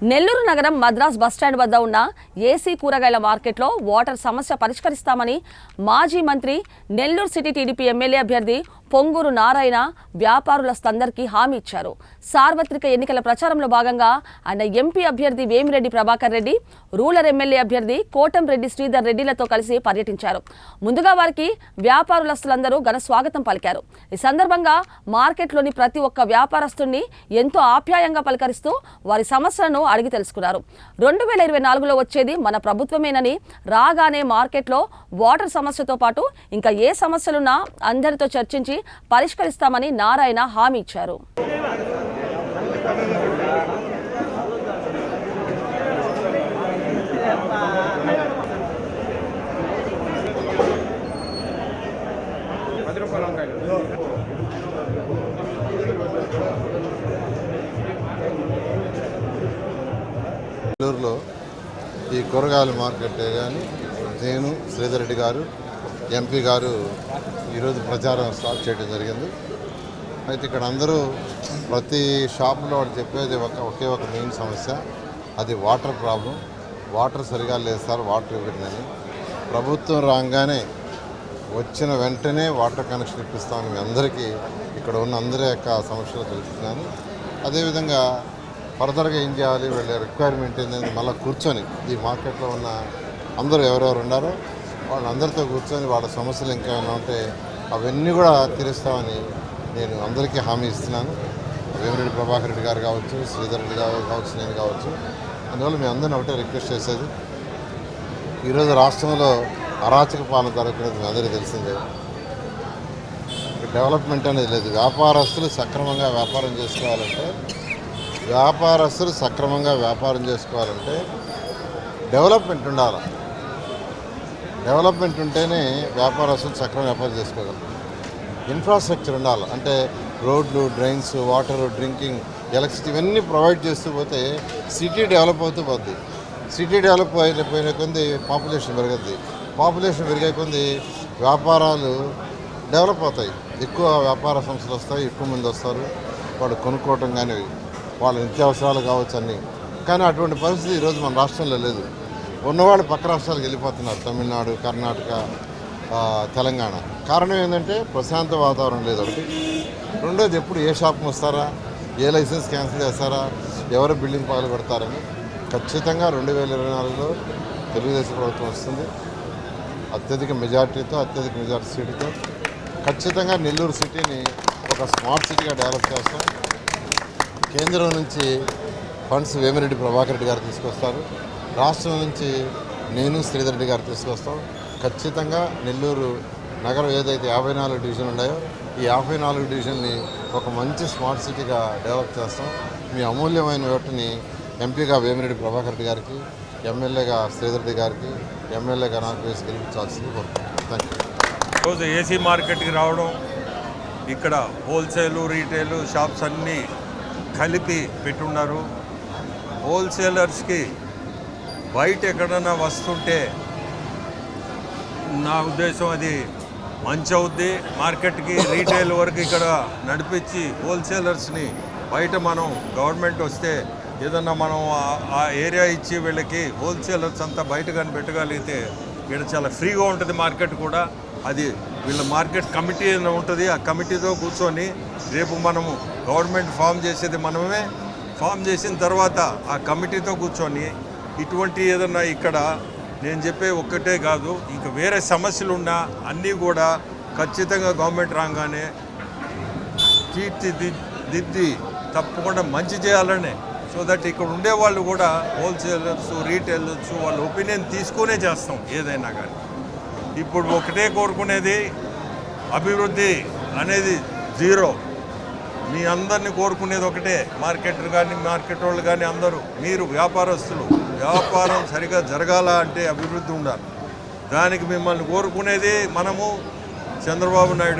నెల్లూరు నగరం మద్రాస్ బస్టాండ్ వద్ద ఉన్న ఏసీ కూరగాయల మార్కెట్లో వాటర్ సమస్య పరిష్కరిస్తామని మాజీ మంత్రి నెల్లూరు సిటీ టీడీపీ ఎమ్మెల్యే అభ్యర్థి పొంగూరు నారాయణ వ్యాపారులందరికీ హామీ ఇచ్చారు. సార్వత్రిక ఎన్నికల ప్రచారంలో భాగంగా ఆయన ఎంపీ అభ్యర్థి వేమిరెడ్డి ప్రభాకర్ రెడ్డి, రూరల్ ఎమ్మెల్యే అభ్యర్థి కోటంరెడ్డి శ్రీధర్ రెడ్డిలతో కలిసి పర్యటించారు. ముందుగా వారికి వ్యాపారులందరూ ఘన స్వాగతం పలికారు. ఈ సందర్భంగా మార్కెట్లోని ప్రతి ఒక్క వ్యాపారస్తుడిని ఎంతో ఆప్యాయంగా పలకరిస్తూ వారి సమస్యలను అడిగి తెలుసుకున్నారు. 2024లో వచ్చేది మన ప్రభుత్వమేనని, రాగానే మార్కెట్లో వాటర్ సమస్యతో పాటు ఇంకా ఏ సమస్యలున్నా అందరితో చర్చించి పరిష్కరిస్తామని నారాయణ హామీ ఇచ్చారు. నెల్లూరులో ఈ కూరగాయల మార్కెట్ కానీ నేను శ్రీధర్ రెడ్డి గారు ఎంపీ గారు ఈరోజు ప్రచారం స్టార్ట్ చేయడం జరిగింది. అయితే ఇక్కడ అందరూ ప్రతి షాపులో వాళ్ళు చెప్పేది ఒకే ఒక మెయిన్ సమస్య, అది వాటర్ ప్రాబ్లం. వాటర్ సరిగా లేదు సార్, వాటర్ ఇవ్వట్లేదు. ప్రభుత్వం రాగానే వచ్చిన వెంటనే వాటర్ కనెక్షన్ ఇప్పిస్తామని మీ అందరికీ ఇక్కడ ఉన్న అందరి యొక్క సమస్యలు తెలుస్తున్నాను. అదేవిధంగా ఫర్దర్గా ఏం చేయాలి, వీళ్ళ రిక్వైర్మెంట్ ఏంటంటే మళ్ళీ కూర్చొని ఈ మార్కెట్లో ఉన్న అందరూ ఎవరెవరు ఉన్నారో వాళ్ళందరితో కూర్చొని వాళ్ళ సమస్యలు ఇంకేమైనా ఉంటే అవన్నీ కూడా తీరుస్తామని నేను అందరికీ హామీ ఇస్తున్నాను. వేమిరెడ్డి ప్రభాకర్ రెడ్డి గారు కావచ్చు, శ్రీధర్ రెడ్డి గారు కావచ్చు, నేను కావచ్చు. అందువల్ల మీ అందరిని ఒకటే రిక్వెస్ట్ చేసేది, ఈరోజు రాష్ట్రంలో అరాచక పాలన జరుగుతున్నది మీ అందరికీ తెలిసిందే. డెవలప్మెంట్ అనేది లేదు. వ్యాపారస్తులు సక్రమంగా వ్యాపారం చేసుకోవాలంటే డెవలప్మెంట్ ఉండాలి. డెవలప్మెంట్ ఉంటేనే వ్యాపారస్తులు సక్రమంగా వ్యాపారం చేసుకోగలరు. ఇన్ఫ్రాస్ట్రక్చర్ ఉండాలి. అంటే రోడ్లు, డ్రైన్స్, వాటర్, డ్రింకింగ్, ఎలక్ట్రిసిటీ ఇవన్నీ ప్రొవైడ్ చేస్తూ పోతే సిటీ డెవలప్ అవుతూ పోద్ది. సిటీ డెవలప్ అయిపోయిన కొద్ది పాపులేషన్ పెరుగుద్ది. పాపులేషన్ పెరిగే కొద్ది వ్యాపారాలు డెవలప్ అవుతాయి. ఎక్కువ వ్యాపార సంస్థలు వస్తాయి, ఎక్కువ మంది వస్తారు, వాడు కొనుక్కోవటం కానీ వాళ్ళ నిత్యావసరాలు కావచ్చు అన్నీ. కానీ అటువంటి పరిస్థితి ఈరోజు మన రాష్ట్రంలో లేదు. ఉన్నవాళ్ళు పక్క రాష్ట్రాలకు వెళ్ళిపోతున్నారు, తమిళనాడు, కర్ణాటక, తెలంగాణ. కారణం ఏంటంటే ప్రశాంత వాతావరణం లేదు ఒకటి. రెండోది, ఎప్పుడు ఏ షాప్కి వస్తారా, ఏ లైసెన్స్ క్యాన్సిల్ చేస్తారా, ఎవరు బిల్డింగ్ పగలు కొడతారని. ఖచ్చితంగా 2024లో తెలుగుదేశం ప్రభుత్వం వస్తుంది. అత్యధిక మెజార్టీ సీటుతో ఖచ్చితంగా నెల్లూరు సిటీని ఒక స్మార్ట్ సిటీగా డెవలప్ చేస్తాం. కేంద్రం నుంచి ఫండ్స్ వేమిరెడ్డి ప్రభాకర్ రెడ్డి గారు తీసుకొస్తారు. రాష్ట్రం నుంచి నేను శ్రీధర్ రెడ్డి గారు తీసుకొస్తాం. ఖచ్చితంగా నెల్లూరు నగరం ఏదైతే 54 డివిజన్లు ఉన్నాయో ఈ 54 డివిజన్ని ఒక మంచి స్మార్ట్ సిటీగా డెవలప్ చేస్తాం. మీ అమూల్యమైన ఓటుని ఎంపీగా వేమిరెడ్డి ప్రభాకర్ రెడ్డి గారికి, ఎమ్మెల్యేగా శ్రీధర్ రెడ్డి గారికి, ఎమ్మెల్యేగా నాకు వేసి గెలిపించాల్సింది కోరుకుంటున్నాను. Thank you. ఈరోజు ఏసీ మార్కెట్కి రావడం, ఇక్కడ హోల్సేలు, రీటైలు షాప్స్ అన్నీ కలిపి పెట్టున్నారు. హోల్సేలర్స్కి బయట ఎక్కడన్నా వస్తుంటే నా ఉద్దేశం అది మంచి అవుద్ది. మార్కెట్కి రీటైల్ వరకు ఇక్కడ నడిపించి హోల్సేలర్స్ని బయట మనం గవర్నమెంట్ వస్తే ఏదన్నా మనం ఆ ఏరియా ఇచ్చి వీళ్ళకి హోల్సేలర్స్ అంతా బయట కానీ పెట్టగలిగితే ఇక్కడ చాలా ఫ్రీగా ఉంటుంది మార్కెట్ కూడా. అది వీళ్ళ మార్కెట్ కమిటీ ఉంటుంది. ఆ కమిటీతో కూర్చొని రేపు మనము గవర్నమెంట్ ఫామ్ చేసేది మనమే. ఫామ్ చేసిన తర్వాత ఆ కమిటీతో కూర్చొని ఇటువంటి ఏదన్నా ఇక్కడ నేను చెప్పే ఒక్కటే కాదు, ఇంకా వేరే సమస్యలు ఉన్నా అన్నీ కూడా ఖచ్చితంగా గవర్నమెంట్ రాగానే తీర్చిదిద్ది తప్పకుండా మంచి చేయాలనే. సో దట్ ఇక్కడ ఉండేవాళ్ళు కూడా హోల్సేలర్స్, రీటైలర్స్ వాళ్ళ ఒపీనియన్ తీసుకునే చేస్తాం ఏదైనా కానీ. ఇప్పుడు ఒకటే కోరుకునేది, అభివృద్ధి అనేది జీరో. మీ అందరినీ కోరుకునేది ఒకటే, మార్కెట్ వాళ్ళు కానీ అందరూ, మీరు వ్యాపారస్తులు, వ్యాపారం సరిగా జరగాల అంటే అభివృద్ధి ఉండాలి. దానికి మిమ్మల్ని కోరుకునేది మనము చంద్రబాబు నాయుడు